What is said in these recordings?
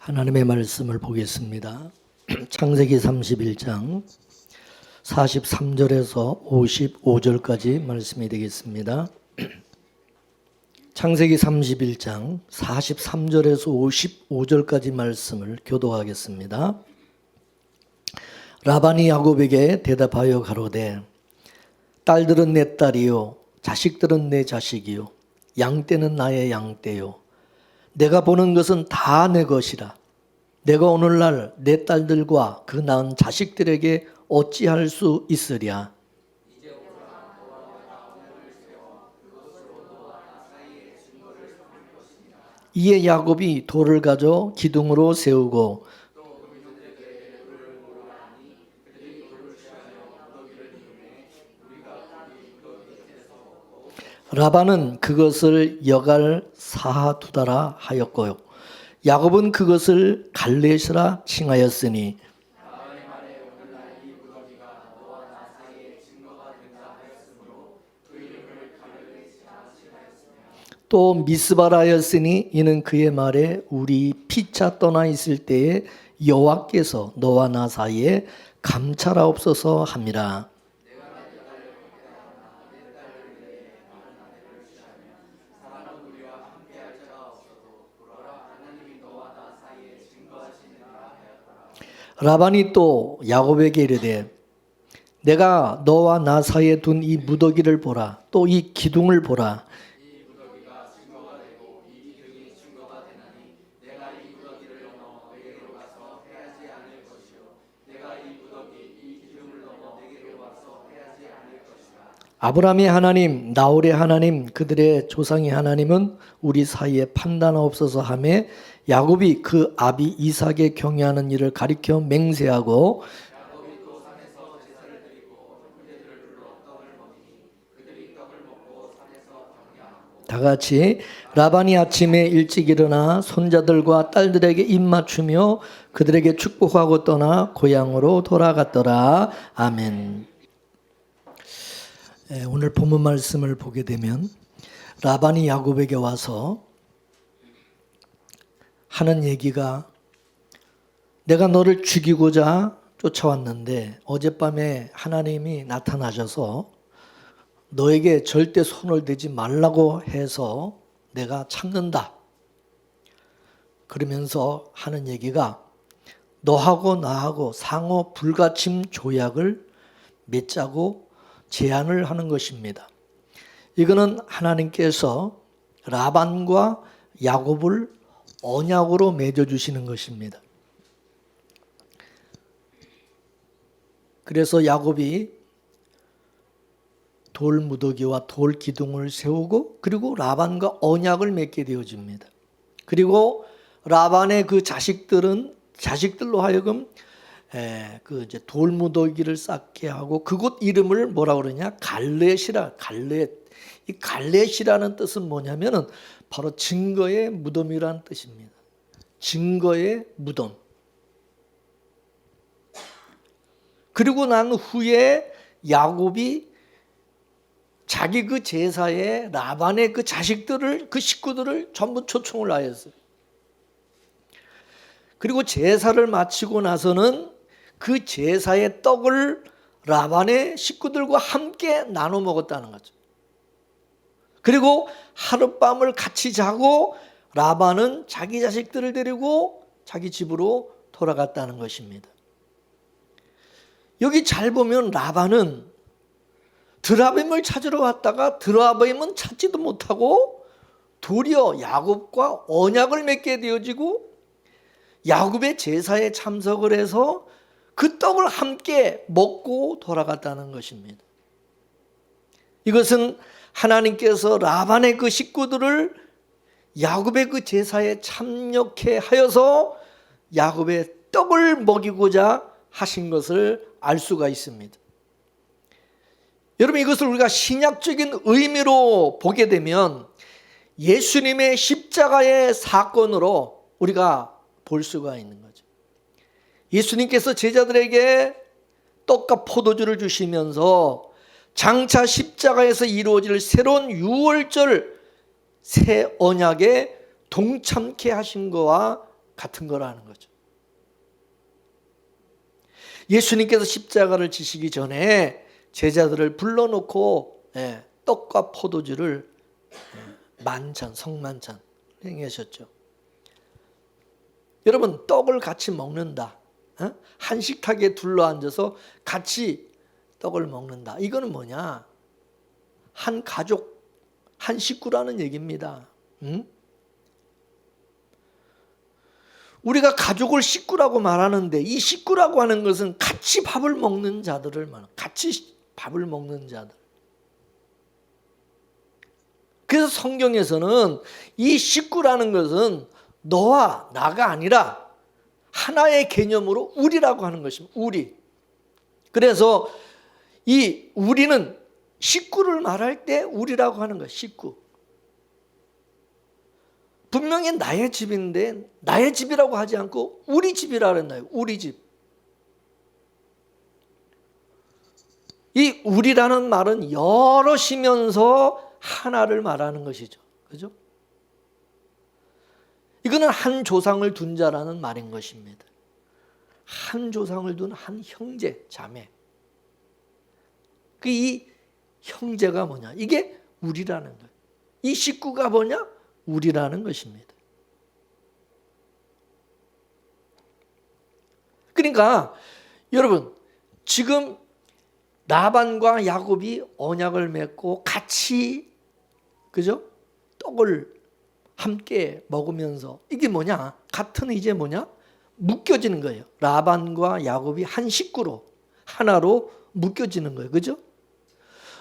하나님의 말씀을 보겠습니다. 창세기 31장 43절에서 55절까지 말씀이 되겠습니다. 창세기 31장 43절에서 55절까지 말씀을 교도하겠습니다. 라반이 야곱에게 대답하여 가로되 딸들은 내 딸이요 자식들은 내 자식이요 양떼는 나의 양떼요 내가 보는 것은 다 내 것이라. 내가 오늘날 내 딸들과 그 낳은 자식들에게 어찌할 수 있으랴. 이에 야곱이 돌을 가져 기둥으로 세우고 라반은 그것을 여갈 사두다라 하였고요. 야곱은 그것을 갈레시라 칭하였으니 또 미스바라였으니 이는 그의 말에 우리 피차 떠나 있을 때에 여호와께서 너와 나 사이에 감찰하옵소서 함이라. 라반이 또 야곱에게 이르되 내가 너와 나 사이에 둔 이 무더기를 보라. 또 이 기둥을 보라. 아브라함의 하나님, 나홀의 하나님, 그들의 조상의 하나님은 우리 사이에 판단하옵소서 하매 야곱이 그 아비 이삭의 경외하는 일을 가리켜 맹세하고 다 같이 라반이 아침에 일찍 일어나 손자들과 딸들에게 입맞추며 그들에게 축복하고 떠나 고향으로 돌아갔더라. 아멘. 오늘 본문 말씀을 보게 되면 라반이 야곱에게 와서 하는 얘기가 내가 너를 죽이고자 쫓아왔는데 어젯밤에 하나님이 나타나셔서 너에게 절대 손을 대지 말라고 해서 내가 참는다. 그러면서 하는 얘기가 너하고 나하고 상호 불가침 조약을 맺자고 제안을 하는 것입니다. 이거는 하나님께서 라반과 야곱을 언약으로 맺어주시는 것입니다. 그래서 야곱이 돌 무더기와 돌 기둥을 세우고 그리고 라반과 언약을 맺게 되어집니다. 그리고 라반의 그 자식들로 하여금 그 이제 돌 무더기를 쌓게 하고 그곳 이름을 뭐라 그러냐? 갈렛이라. 이 갈렛이라는 뜻은 뭐냐면은 바로 증거의 무덤이라는 뜻입니다. 증거의 무덤. 그리고 난 후에 야곱이 자기 그 제사에 라반의 그 자식들을 그 식구들을 전부 초청을 하였어요. 그리고 제사를 마치고 나서는 그 제사의 떡을 라반의 식구들과 함께 나눠 먹었다는 거죠. 그리고 하룻밤을 같이 자고 라반은 자기 자식들을 데리고 자기 집으로 돌아갔다는 것입니다. 여기 잘 보면 라반은 드라빔을 찾으러 왔다가 드라빔은 찾지도 못하고 도리어 야곱과 언약을 맺게 되어지고 야곱의 제사에 참석을 해서 그 떡을 함께 먹고 돌아갔다는 것입니다. 이것은 하나님께서 라반의 그 식구들을 야곱의 그 제사에 참여케 하여서 야곱의 떡을 먹이고자 하신 것을 알 수가 있습니다. 여러분 이것을 우리가 신약적인 의미로 보게 되면 예수님의 십자가의 사건으로 우리가 볼 수가 있는 거죠. 예수님께서 제자들에게 떡과 포도주를 주시면서 장차 십자가에서 이루어질 새로운 유월절 새 언약에 동참케 하신 거와 같은 거라는 거죠. 예수님께서 십자가를 지시기 전에 제자들을 불러놓고 떡과 포도주를 만찬, 성만찬 행하셨죠. 여러분, 떡을 같이 먹는다, 한 식탁에 둘러앉아서 같이 떡을 먹는다, 이거는 뭐냐? 한 가족, 한 식구라는 얘기입니다. 우리가 가족을 식구라고 말하는데, 이 식구라고 하는 것은 같이 밥을 먹는 자들을 말하는, 같이 밥을 먹는 자들. 그래서 성경에서는 이 식구라는 것은 너와 나가 아니라 하나의 개념으로 우리라고 하는 것입니다. 우리. 그래서 이 우리는 식구를 말할 때 우리라고 하는 거예요. 식구. 분명히 나의 집인데 나의 집이라고 하지 않고 우리 집이라 그랬나요? 우리 집. 이 우리라는 말은 여럿이면서 하나를 말하는 것이죠. 그죠? 이거는 한 조상을 둔 자라는 말인 것입니다. 한 조상을 둔 한 형제, 자매. 이 형제가 뭐냐? 이게 우리라는 거예요. 이 식구가 뭐냐? 우리라는 것입니다. 그러니까 여러분, 지금 라반과 야곱이 언약을 맺고 같이, 그죠? 떡을 함께 먹으면서 이게 뭐냐? 같은 이제 뭐냐? 묶여지는 거예요. 라반과 야곱이 한 식구로, 하나로 묶여지는 거예요. 그죠?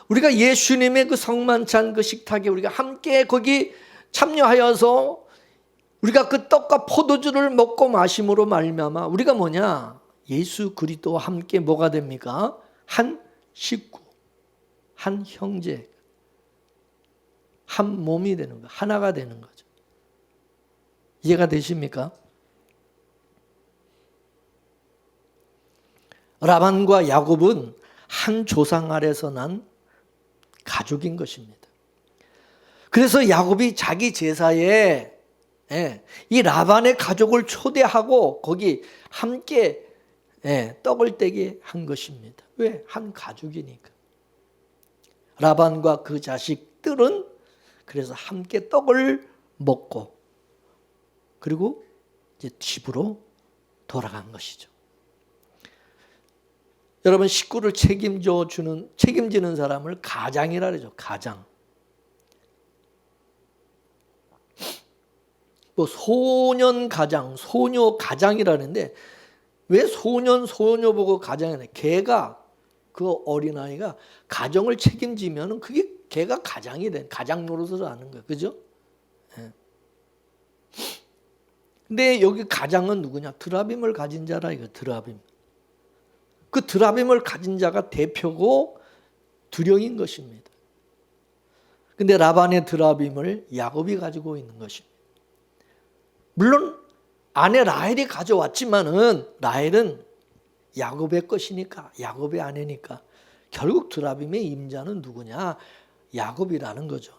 우리가 예수님의 그 성만찬 그 식탁에 우리가 함께 거기 참여하여서 우리가 그 떡과 포도주를 먹고 마심으로 말미암아 우리가 뭐냐? 예수 그리스도와 함께 뭐가 됩니까? 한 식구, 한 형제, 한 몸이 되는 거예요. 하나가 되는 거죠. 이해가 되십니까? 라반과 야곱은 한 조상 아래서 난 가족인 것입니다. 그래서 야곱이 자기 제사에 이 라반의 가족을 초대하고 거기 함께 떡을 떼게 한 것입니다. 왜? 한 가족이니까. 라반과 그 자식들은 그래서 함께 떡을 먹고 그리고 이제 집으로 돌아간 것이죠. 여러분, 식구를 책임지는 사람을 가장이라 그러죠. 가장. 뭐 소년 가장, 소녀 가장이라는데 왜 소년, 소녀 보고 가장이냐? 걔가, 그 어린아이가 가정을 책임지면 그게 걔가 가장이 된, 가장 노릇을 하는 거예요. 그죠? 근데 여기 가장은 누구냐? 드라빔을 가진 자라 이거, 드라빔. 그 드라빔을 가진 자가 대표고 두령인 것입니다. 근데 라반의 드라빔을 야곱이 가지고 있는 것입니다. 물론 아내 라헬이 가져왔지만은 라헬은 야곱의 것이니까, 야곱의 아내니까 결국 드라빔의 임자는 누구냐? 야곱이라는 거죠.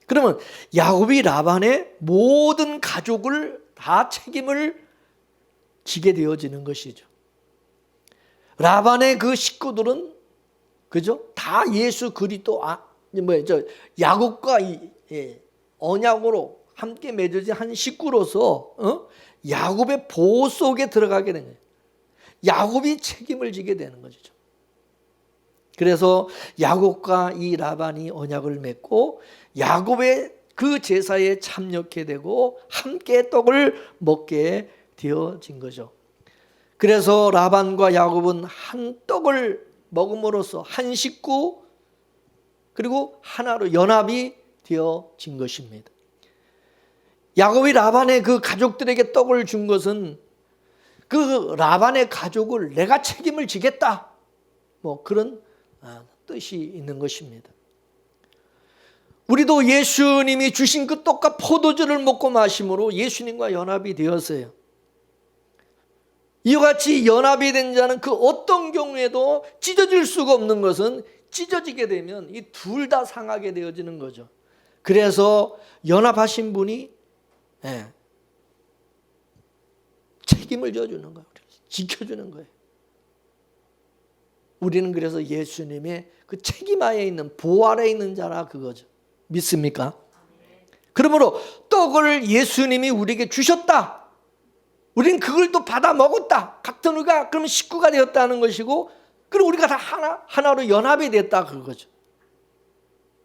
그러면 야곱이 라반의 모든 가족을 다 책임을 지게 되어지는 것이죠. 라반의 그 식구들은, 그죠? 다 예수 그리스도 야곱과 언약으로 함께 맺어진 한 식구로서 야곱의 보호 속에 들어가게 된 거예요. 야곱이 책임을 지게 되는 것이죠. 그래서 야곱과 이 라반이 언약을 맺고 야곱의 그 제사에 참여하게 되고 함께 떡을 먹게 되어진 거죠. 그래서 라반과 야곱은 한 떡을 먹음으로써 한 식구 그리고 하나로 연합이 되어진 것입니다. 야곱이 라반의 그 가족들에게 떡을 준 것은 그 라반의 가족을 내가 책임을 지겠다, 뭐 그런 뜻이 있는 것입니다. 우리도 예수님이 주신 그 떡과 포도주를 먹고 마심으로 예수님과 연합이 되었어요. 이와 같이 연합이 된 자는 그 어떤 경우에도 찢어질 수가 없는 것은 찢어지게 되면 이 둘 다 상하게 되어지는 거죠. 그래서 연합하신 분이 책임을 져주는 거예요. 지켜주는 거예요. 우리는 그래서 예수님의 그 책임하에 있는, 보호 아래에 있는 자라 그거죠. 믿습니까? 그러므로 떡을 예수님이 우리에게 주셨다. 우리는 그걸 또 받아 먹었다. 같은 우리가 그러면 식구가 되었다는 것이고, 그리고 우리가 다 하나로 연합이 됐다 그거죠.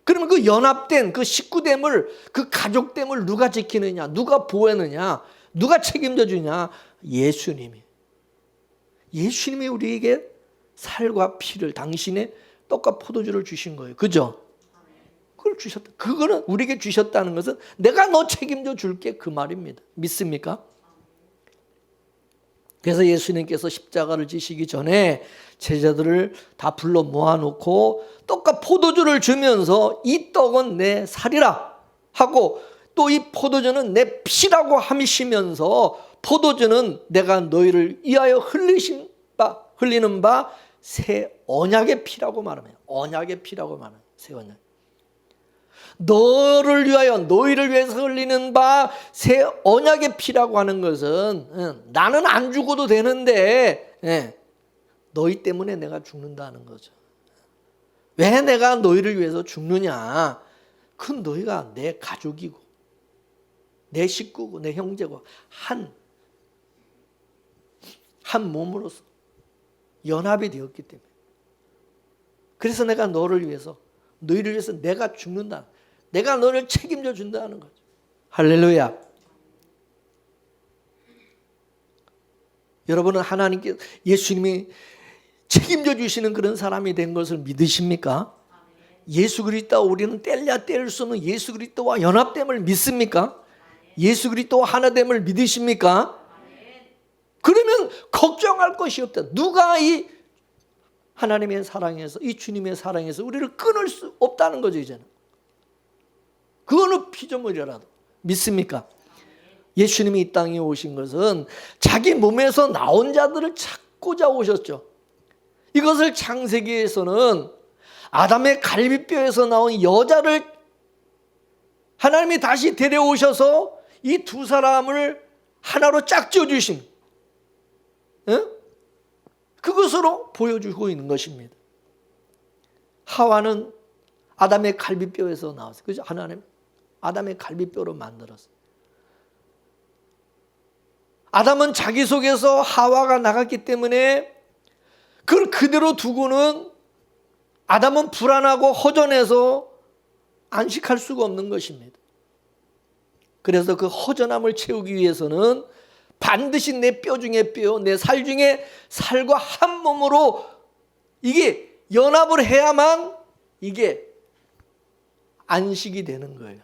그러면 그 연합된 그 식구됨을, 그 가족됨을 누가 지키느냐, 누가 보호하느냐, 누가 책임져 주냐? 예수님이. 예수님이 우리에게 살과 피를, 당신의 떡과 포도주를 주신 거예요. 그죠? 그걸 주셨다. 그거는 우리에게 주셨다는 것은 내가 너 책임져 줄게 그 말입니다. 믿습니까? 그래서 예수님께서 십자가를 지시기 전에 제자들을 다 불러 모아놓고 떡과 포도주를 주면서 이 떡은 내 살이라 하고 또 이 포도주는 내 피라고 하시면서 포도주는 내가 너희를 위하여 흘리는 바 새 언약의 피라고 말합니다. 언약의 피라고 말합니다. 새 언약. 너를 위하여, 너희를 위해서 흘리는 바 새 언약의 피라고 하는 것은 나는 안 죽어도 되는데 너희 때문에 내가 죽는다는 거죠. 왜 내가 너희를 위해서 죽느냐? 그건 너희가 내 가족이고 내 식구고 내 형제고 한 몸으로서 연합이 되었기 때문에. 그래서 내가 너를 위해서, 너희를 위해서 내가 죽는다. 내가 너를 책임져 준다는 거죠. 할렐루야. 여러분은 하나님께, 예수님이 책임져 주시는 그런 사람이 된 것을 믿으십니까? 예수 그리스도와 우리는 뗄래야 뗄 수 없는 예수 그리스도와 연합됨을 믿습니까? 예수 그리스도와 하나됨을 믿으십니까? 그러면 걱정할 것이 없다. 누가 이 하나님의 사랑에서, 이 주님의 사랑에서 우리를 끊을 수 없다는 거죠, 이제는. 그 어느 피조물이라도. 믿습니까? 예수님이 이 땅에 오신 것은 자기 몸에서 나온 자들을 찾고자 오셨죠. 이것을 창세기에서는 아담의 갈비뼈에서 나온 여자를 하나님이 다시 데려오셔서 이 두 사람을 하나로 짝지어 주심, 그것으로 보여주고 있는 것입니다. 하와는 아담의 갈비뼈에서 나왔어요. 그죠? 하나님 아담의 갈비뼈로 만들었어요. 아담은 자기 속에서 하와가 나갔기 때문에 그걸 그대로 두고는 아담은 불안하고 허전해서 안식할 수가 없는 것입니다. 그래서 그 허전함을 채우기 위해서는 반드시 내 뼈 중에 뼈, 내 살 중에 살과 한 몸으로 이게 연합을 해야만 이게 안식이 되는 거예요.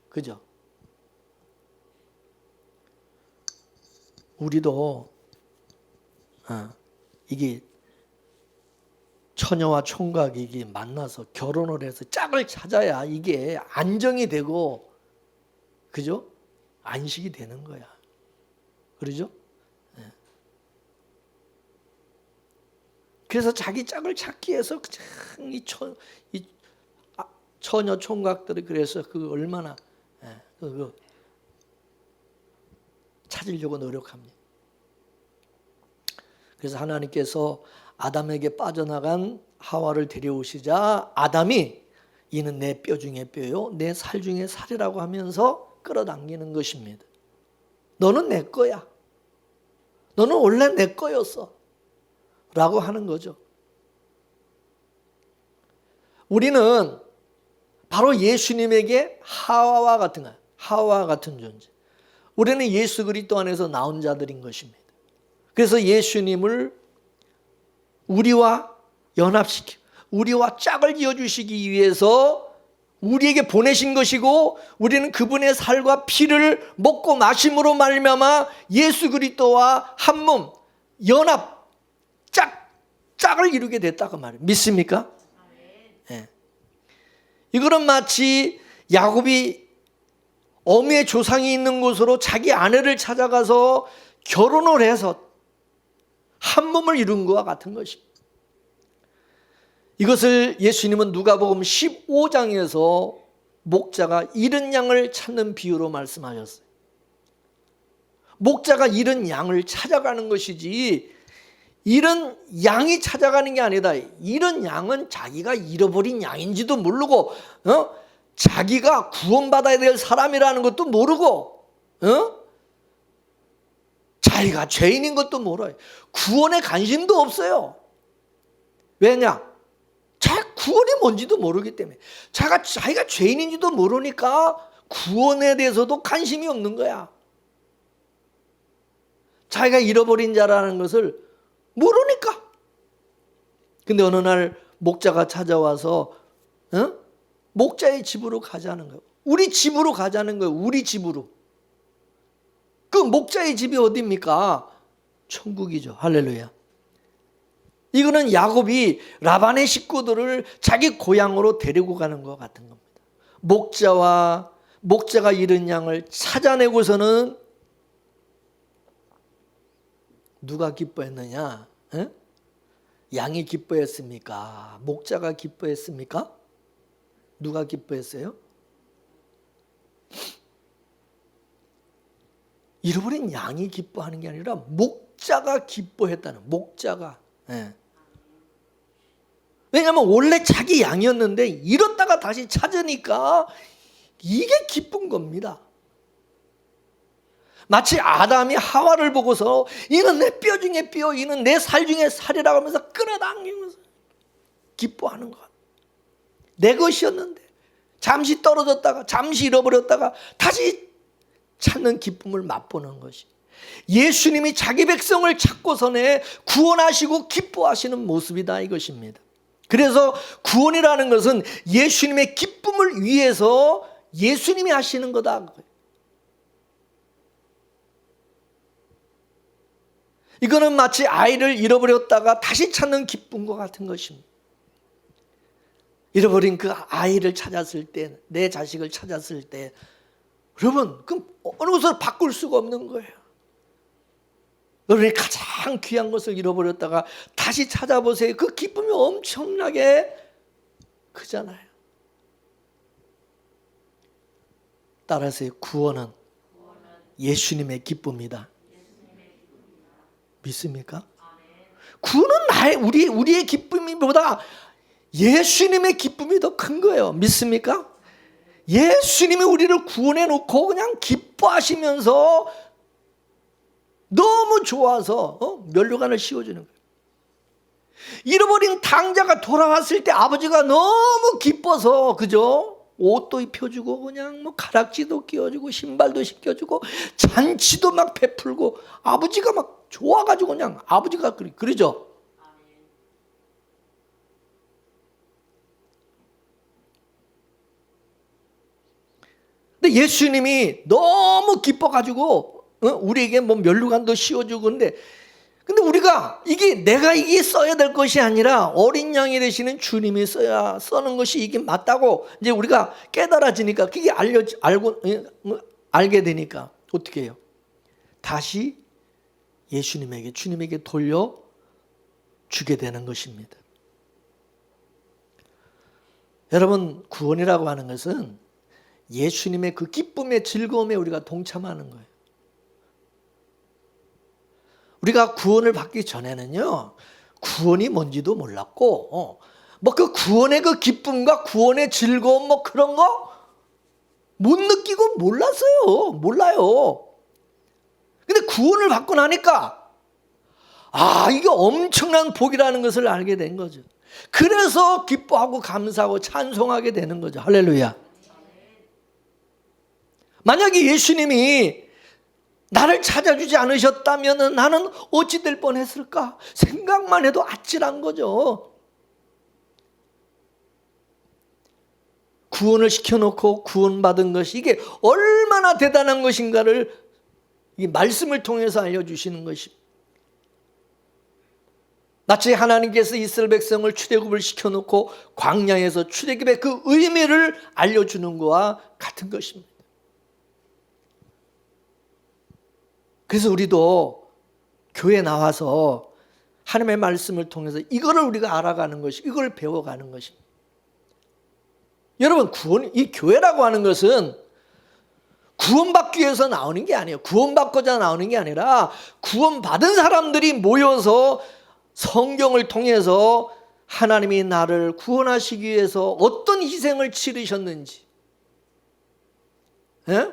그죠? 우리도 이게 처녀와 총각이 이게 만나서 결혼을 해서 짝을 찾아야 이게 안정이 되고, 그죠? 안식이 되는 거야. 그러죠? 그래서 자기 짝을 찾기 위해서 이 처녀 총각들이 그래서 그 얼마나 찾으려고 노력합니다. 그래서 하나님께서 아담에게 빠져나간 하와를 데려오시자 아담이 이는 내 뼈 중에 뼈요 내 살 중에 살이라고 하면서 끌어당기는 것입니다. 너는 내 거야. 너는 원래 내 거였어. 라고 하는 거죠. 우리는 바로 예수님에게 하와와 같은 거야. 하와와 같은 존재. 우리는 예수 그리스도 안에서 나온 자들인 것입니다. 그래서 예수님을 우리와 연합시키고 우리와 짝을 지어주시기 위해서 우리에게 보내신 것이고, 우리는 그분의 살과 피를 먹고 마심으로 말미암아 예수 그리스도와 한 몸, 연합, 짝을 이루게 됐다고 말이에요. 믿습니까? 네. 이거는 마치 야곱이 어미의 조상이 있는 곳으로 자기 아내를 찾아가서 결혼을 해서 한 몸을 이룬 것과 같은 것입니다. 이것을 예수님은 누가복음 15장에서 목자가 잃은 양을 찾는 비유로 말씀하셨어요. 목자가 잃은 양을 찾아가는 것이지, 잃은 양이 찾아가는 게 아니다. 잃은 양은 자기가 잃어버린 양인지도 모르고, 자기가 구원받아야 될 사람이라는 것도 모르고, 자기가 죄인인 것도 몰라요. 구원에 관심도 없어요. 왜냐? 구원이 뭔지도 모르기 때문에. 자기가 죄인인지도 모르니까 구원에 대해서도 관심이 없는 거야. 자기가 잃어버린 자라는 것을 모르니까. 근데 어느 날 목자가 찾아와서 목자의 집으로 가자는 거예요. 우리 집으로 가자는 거예요. 우리 집으로. 그 목자의 집이 어디입니까? 천국이죠. 할렐루야. 이거는 야곱이 라반의 식구들을 자기 고향으로 데리고 가는 것 같은 겁니다. 목자가 잃은 양을 찾아내고서는 누가 기뻐했느냐? 양이 기뻐했습니까? 목자가 기뻐했습니까? 누가 기뻐했어요? 잃어버린 양이 기뻐하는 게 아니라 목자가 기뻐했다는, 목자가. 왜냐하면 원래 자기 양이었는데 잃었다가 다시 찾으니까 이게 기쁜 겁니다. 마치 아담이 하와를 보고서 이는 내 뼈 중에 뼈, 이는 내 살 중에 살이라고 하면서 끌어당기면서 기뻐하는 것. 내 것이었는데 잠시 떨어졌다가 잠시 잃어버렸다가 다시 찾는 기쁨을 맛보는 것이, 예수님이 자기 백성을 찾고서는 구원하시고 기뻐하시는 모습이다 이것입니다. 그래서 구원이라는 것은 예수님의 기쁨을 위해서 예수님이 하시는 거다. 이거는 마치 아이를 잃어버렸다가 다시 찾는 기쁨과 같은 것입니다. 잃어버린 그 아이를 찾았을 때, 내 자식을 찾았을 때, 여러분, 그럼 어느 것을 바꿀 수가 없는 거예요. 여러분이 가장 귀한 것을 잃어버렸다가 다시 찾아보세요. 그 기쁨이 엄청나게 크잖아요. 따라서 구원은 예수님의 기쁨이다. 믿습니까? 구원은 우리의 기쁨보다 예수님의 기쁨이 더 큰 거예요. 믿습니까? 예수님이 우리를 구원해 놓고 그냥 기뻐하시면서 너무 좋아서 면류관을 씌워주는 거예요. 잃어버린 당자가 돌아왔을 때 아버지가 너무 기뻐서, 그죠? 옷도 입혀주고 그냥 가락지도 끼워주고 신발도 신겨주고 잔치도 막 베풀고, 아버지가 막 좋아가지고 그냥 아버지가 그러죠. 근데 예수님이 너무 기뻐가지고 우리에게 면류관도 씌워주고, 근데 우리가 내가 써야 될 것이 아니라 어린 양이 되시는 주님이 써는 것이 이게 맞다고 이제 우리가 깨달아지니까, 그게 알게 되니까 어떻게 해요? 다시 주님에게 돌려 주게 되는 것입니다. 여러분, 구원이라고 하는 것은 예수님의 그 기쁨의 즐거움에 우리가 동참하는 거예요. 우리가 구원을 받기 전에는요, 구원이 뭔지도 몰랐고, 그 구원의 그 기쁨과 구원의 즐거움 그런 거 못 느끼고 몰라요. 근데 구원을 받고 나니까 이게 엄청난 복이라는 것을 알게 된 거죠. 그래서 기뻐하고 감사하고 찬송하게 되는 거죠. 할렐루야. 만약에 예수님이 나를 찾아주지 않으셨다면 나는 어찌 될 뻔했을까? 생각만 해도 아찔한 거죠. 구원을 시켜놓고 구원받은 것이 이게 얼마나 대단한 것인가를 이 말씀을 통해서 알려주시는 것입니다. 마치 하나님께서 이스라엘 백성을 출애굽을 시켜놓고 광야에서 출애굽의 그 의미를 알려주는 것과 같은 것입니다. 그래서 우리도 교회에 나와서 하나님의 말씀을 통해서 이거를 우리가 알아가는 것이, 이걸 배워가는 것입니다. 여러분, 이 교회라고 하는 것은 구원받기 위해서 나오는 게 아니에요. 구원받고자 나오는 게 아니라 구원받은 사람들이 모여서 성경을 통해서 하나님이 나를 구원하시기 위해서 어떤 희생을 치르셨는지, 예?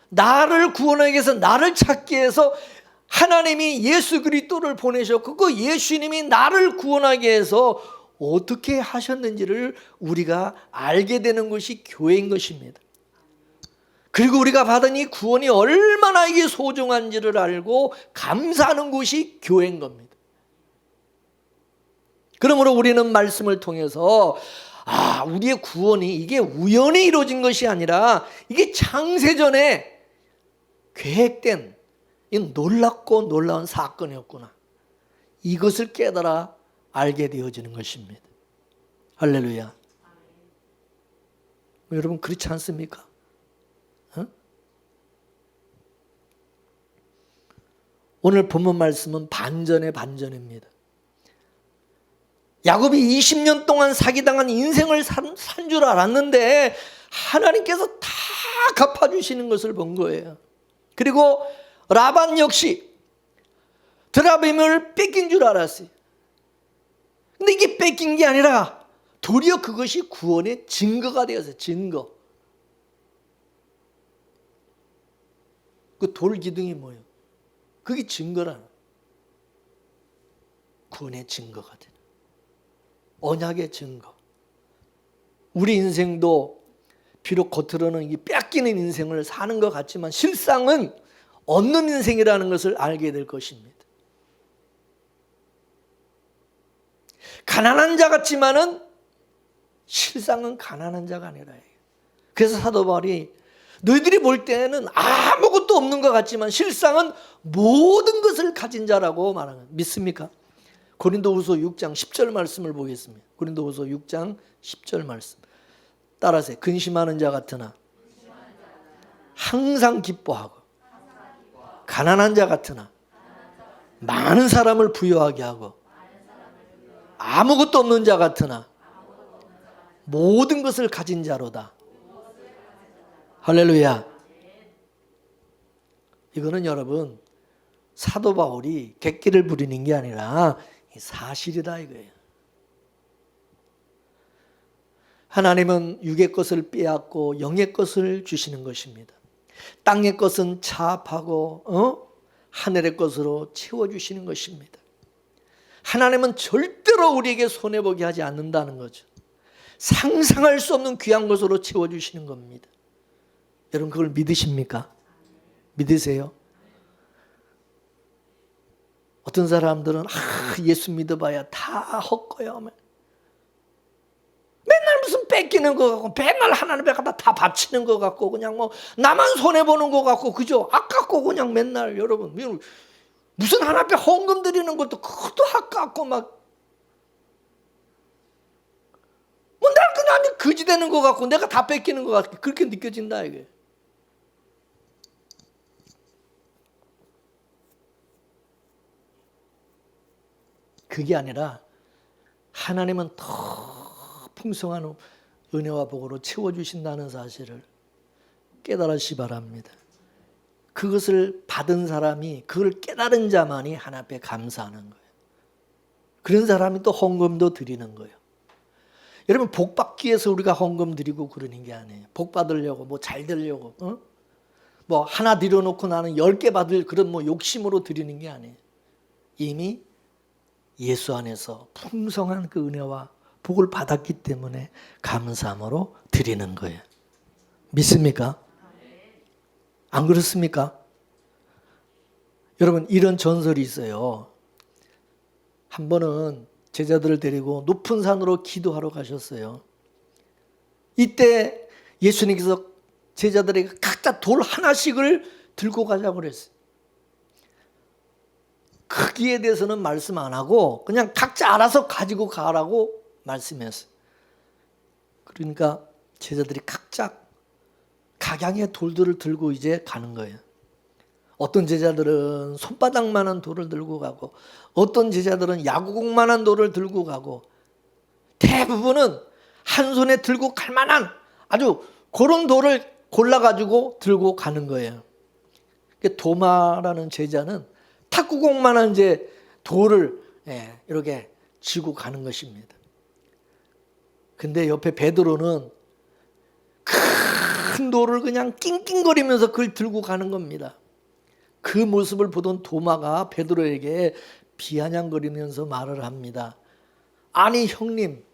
나를 구원하기 위해서, 나를 찾기 위해서 하나님이 예수 그리스도를 보내셨고 그 예수님이 나를 구원하기 위해서 어떻게 하셨는지를 우리가 알게 되는 것이 교회인 것입니다. 그리고 우리가 받은 이 구원이 얼마나 이게 소중한지를 알고 감사하는 것이 교회인 겁니다. 그러므로 우리는 말씀을 통해서 우리의 구원이 이게 우연히 이루어진 것이 아니라 이게 창세전에 계획된 이 놀랍고 놀라운 사건이었구나, 이것을 깨달아 알게 되어지는 것입니다. 할렐루야. 여러분 그렇지 않습니까? 오늘 본문 말씀은 반전의 반전입니다. 야곱이 20년 동안 사기당한 인생을 산 줄 알았는데 하나님께서 다 갚아주시는 것을 본 거예요. 그리고 라반 역시 드라빔을 뺏긴 줄 알았어요. 근데 이게 뺏긴 게 아니라 도리어 그것이 구원의 증거가 되었어요. 증거. 그 돌 기둥이 뭐예요? 그게 증거라는, 구원의 증거가 되는, 언약의 증거. 우리 인생도 비록 겉으로는 이 뺏기는 인생을 사는 것 같지만 실상은 얻는 인생이라는 것을 알게 될 것입니다. 가난한 자 같지만은 실상은 가난한 자가 아니라, 그래서 사도 바울이 너희들이 볼 때는 아무것도 없는 것 같지만 실상은 모든 것을 가진 자라고 말하는 거예요. 믿습니까? 고린도후서 6장 10절 말씀을 보겠습니다. 고린도후서 6장 10절 말씀 따라하세요. 근심하는 자 같으나 항상 기뻐하고, 가난한 자 같으나 많은 사람을 부유하게 하고, 아무것도 없는 자 같으나 모든 것을 가진 자로다. 할렐루야. 이거는 여러분 사도 바울이 객기를 부리는 게 아니라 사실이다 이거예요. 하나님은 육의 것을 빼앗고 영의 것을 주시는 것입니다. 땅의 것은 차압하고 하늘의 것으로 채워주시는 것입니다. 하나님은 절대로 우리에게 손해보게 하지 않는다는 거죠. 상상할 수 없는 귀한 것으로 채워주시는 겁니다. 여러분 그걸 믿으십니까? 믿으세요? 어떤 사람들은 예수 믿어봐야 다 헛거야. 맨날 무슨 뺏기는 것 같고, 맨날 하나님 앞에 다 바치는 것 같고, 그냥 뭐 나만 손해보는 것 같고, 그죠? 아깝고 그냥 맨날, 여러분 무슨 하나님 앞에 헌금 드리는 것도 그것도 아깝고 막 뭐 날 그냥 거지 되는 것 같고 내가 다 뺏기는 것 같고 그렇게 느껴진다 이게. 그게 아니라 하나님은 더 풍성한 은혜와 복으로 채워주신다는 사실을 깨달으시 바랍니다. 그것을 받은 사람이, 그걸 깨달은 자만이 하나님 앞에 감사하는 거예요. 그런 사람이 또 헌금도 드리는 거예요. 여러분 복 받기 위해서 우리가 헌금 드리고 그러는 게 아니에요. 복 받으려고 뭐 잘 되려고 뭐 하나 드려놓고 나는 10개 받을 그런 뭐 욕심으로 드리는 게 아니에요. 이미 예수 안에서 풍성한 그 은혜와 복을 받았기 때문에 감사함으로 드리는 거예요. 믿습니까? 안 그렇습니까? 여러분 이런 전설이 있어요. 한 번은 제자들을 데리고 높은 산으로 기도하러 가셨어요. 이때 예수님께서 제자들에게 각자 돌 하나씩을 들고 가자고 그랬어요. 크기에 대해서는 말씀 안 하고 그냥 각자 알아서 가지고 가라고 말씀했어요. 그러니까 제자들이 각자 각양의 돌들을 들고 이제 가는 거예요. 어떤 제자들은 손바닥만한 돌을 들고 가고, 어떤 제자들은 야구공만한 돌을 들고 가고, 대부분은 한 손에 들고 갈 만한 아주 그런 돌을 골라가지고 들고 가는 거예요. 도마라는 제자는 탁구공만한 이제 돌을 이렇게 쥐고 가는 것입니다. 근데 옆에 베드로는 큰 돌을 그냥 낑낑거리면서 그걸 들고 가는 겁니다. 그 모습을 보던 도마가 베드로에게 비아냥거리면서 말을 합니다. 아니 형님,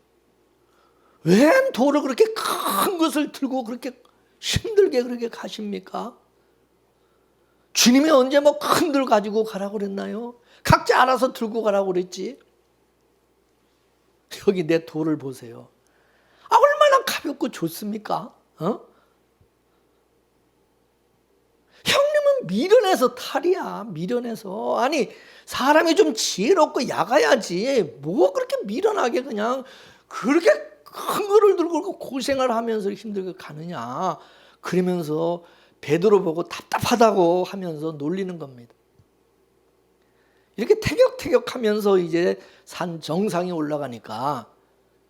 왜 돌을 그렇게 큰 것을 들고 그렇게 힘들게 그렇게 가십니까? 주님이 언제 뭐 큰 돌 가지고 가라고 그랬나요? 각자 알아서 들고 가라고 그랬지. 여기 내 돌을 보세요. 얼마나 가볍고 좋습니까? 형님은 미련해서 탈이야. 미련해서. 아니 사람이 좀 지혜롭고 야가야지. 뭐 그렇게 미련하게 그냥 그렇게 큰 거를 들고 고생을 하면서 힘들게 가느냐. 그러면서 베드로 보고 답답하다고 하면서 놀리는 겁니다. 이렇게 태격태격하면서 이제 산 정상에 올라가니까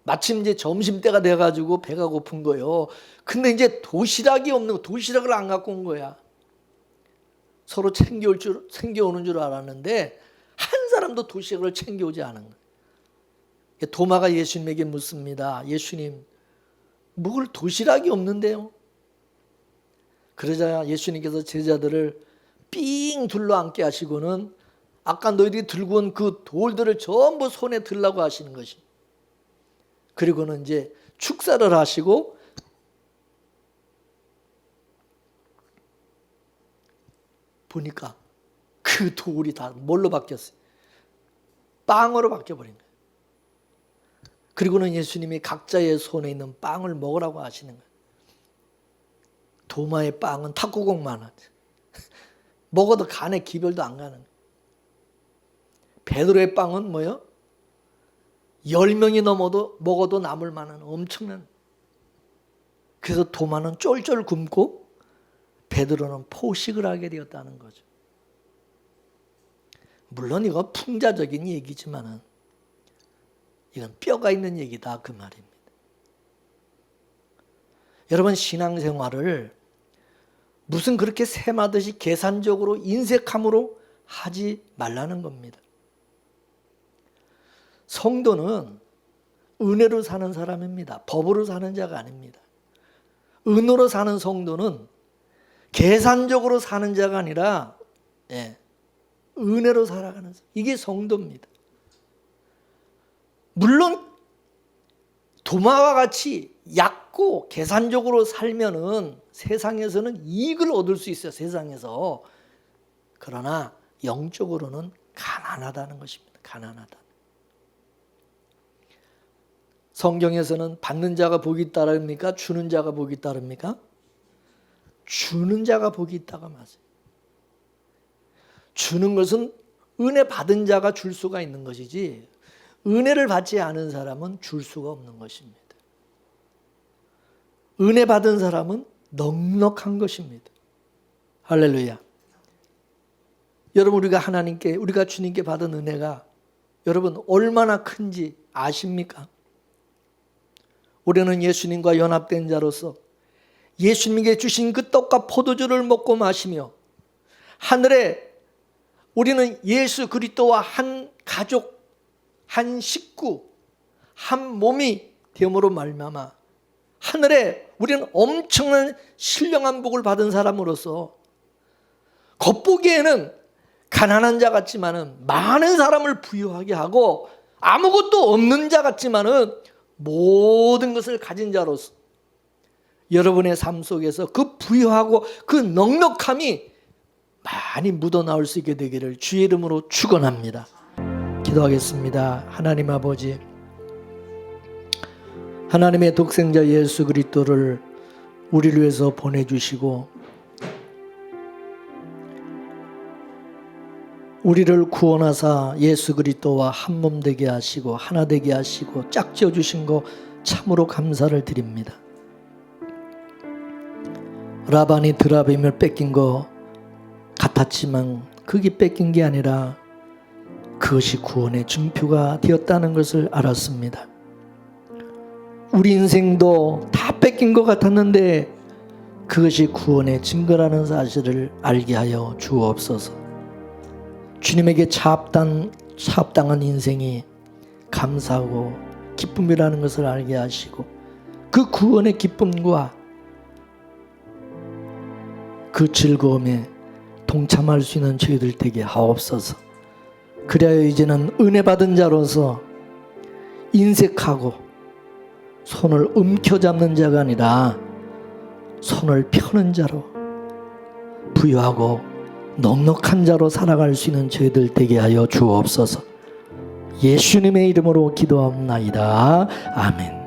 마침 이제 점심때가 돼가지고 배가 고픈 거예요. 근데 이제 도시락이 없는 거, 도시락을 안 갖고 온 거야. 서로 챙겨오는 줄 알았는데 한 사람도 도시락을 챙겨오지 않은 거예요. 도마가 예수님에게 묻습니다. 예수님, 먹을 도시락이 없는데요? 그러자 예수님께서 제자들을 삥 둘러앉게 하시고는 아까 너희들이 들고 온 그 돌들을 전부 손에 들라고 하시는 것입니다. 그리고는 이제 축사를 하시고 보니까 그 돌이 다 뭘로 바뀌었어요? 빵으로 바뀌어버린 거예요. 그리고는 예수님이 각자의 손에 있는 빵을 먹으라고 하시는 거예요. 도마의 빵은 탁구공만 하지. 먹어도 간에 기별도 안 가는 거예요. 베드로의 빵은 뭐예요? 10명이 넘어도 먹어도 남을 만한 엄청난. 그래서 도마는 쫄쫄 굶고 베드로는 포식을 하게 되었다는 거죠. 물론 이거 풍자적인 얘기지만은 이건 뼈가 있는 얘기다 그 말입니다. 여러분 신앙생활을 무슨 그렇게 셈하듯이 계산적으로 인색함으로 하지 말라는 겁니다. 성도는 은혜로 사는 사람입니다. 법으로 사는 자가 아닙니다. 은혜로 사는 성도는 계산적으로 사는 자가 아니라 은혜로 살아가는 사람. 이게 성도입니다. 물론 도마와 같이 얕고 계산적으로 살면은 세상에서는 이익을 얻을 수 있어요. 세상에서. 그러나 영적으로는 가난하다는 것입니다. 가난하다. 성경에서는 받는 자가 복이 따릅니까? 주는 자가 복이 따릅니까? 주는 자가 복이 있다가 맞아요. 주는 것은 은혜 받은 자가 줄 수가 있는 것이지 은혜를 받지 않은 사람은 줄 수가 없는 것입니다. 은혜 받은 사람은 넉넉한 것입니다. 할렐루야. 여러분 우리가 주님께 받은 은혜가 여러분 얼마나 큰지 아십니까? 우리는 예수님과 연합된 자로서 예수님께 주신 그 떡과 포도주를 먹고 마시며 하늘에 우리는 예수 그리스도와 한 가족, 한 식구, 한 몸이 되므로 말미암아 하늘에 우리는 엄청난 신령한 복을 받은 사람으로서 겉보기에는 가난한 자 같지만은 많은 사람을 부유하게 하고 아무것도 없는 자 같지만은 모든 것을 가진 자로서 여러분의 삶 속에서 그 부유하고 그 넉넉함이 많이 묻어나올 수 있게 되기를 주의 이름으로 축원합니다. 기도하겠습니다. 하나님 아버지, 하나님의 독생자 예수 그리스도를 우리를 위해서 보내주시고 우리를 구원하사 예수 그리스도와 한 몸 되게 하시고 하나 되게 하시고 짝지어 주신 거 참으로 감사를 드립니다. 라반이 드라빔을 뺏긴 거 같았지만 그게 뺏긴 게 아니라 그것이 구원의 증표가 되었다는 것을 알았습니다. 우리 인생도 다 뺏긴 것 같았는데 그것이 구원의 증거라는 사실을 알게 하여 주옵소서. 주님에게 차압당한 인생이 감사하고 기쁨이라는 것을 알게 하시고 그 구원의 기쁨과 그 즐거움에 동참할 수 있는 저희들 되게 하옵소서. 그래야 이제는 은혜 받은 자로서 인색하고 손을 움켜잡는 자가 아니라 손을 펴는 자로 부유하고 넉넉한 자로 살아갈 수 있는 저희들 되게 하여 주옵소서. 예수님의 이름으로 기도합나이다. 아멘.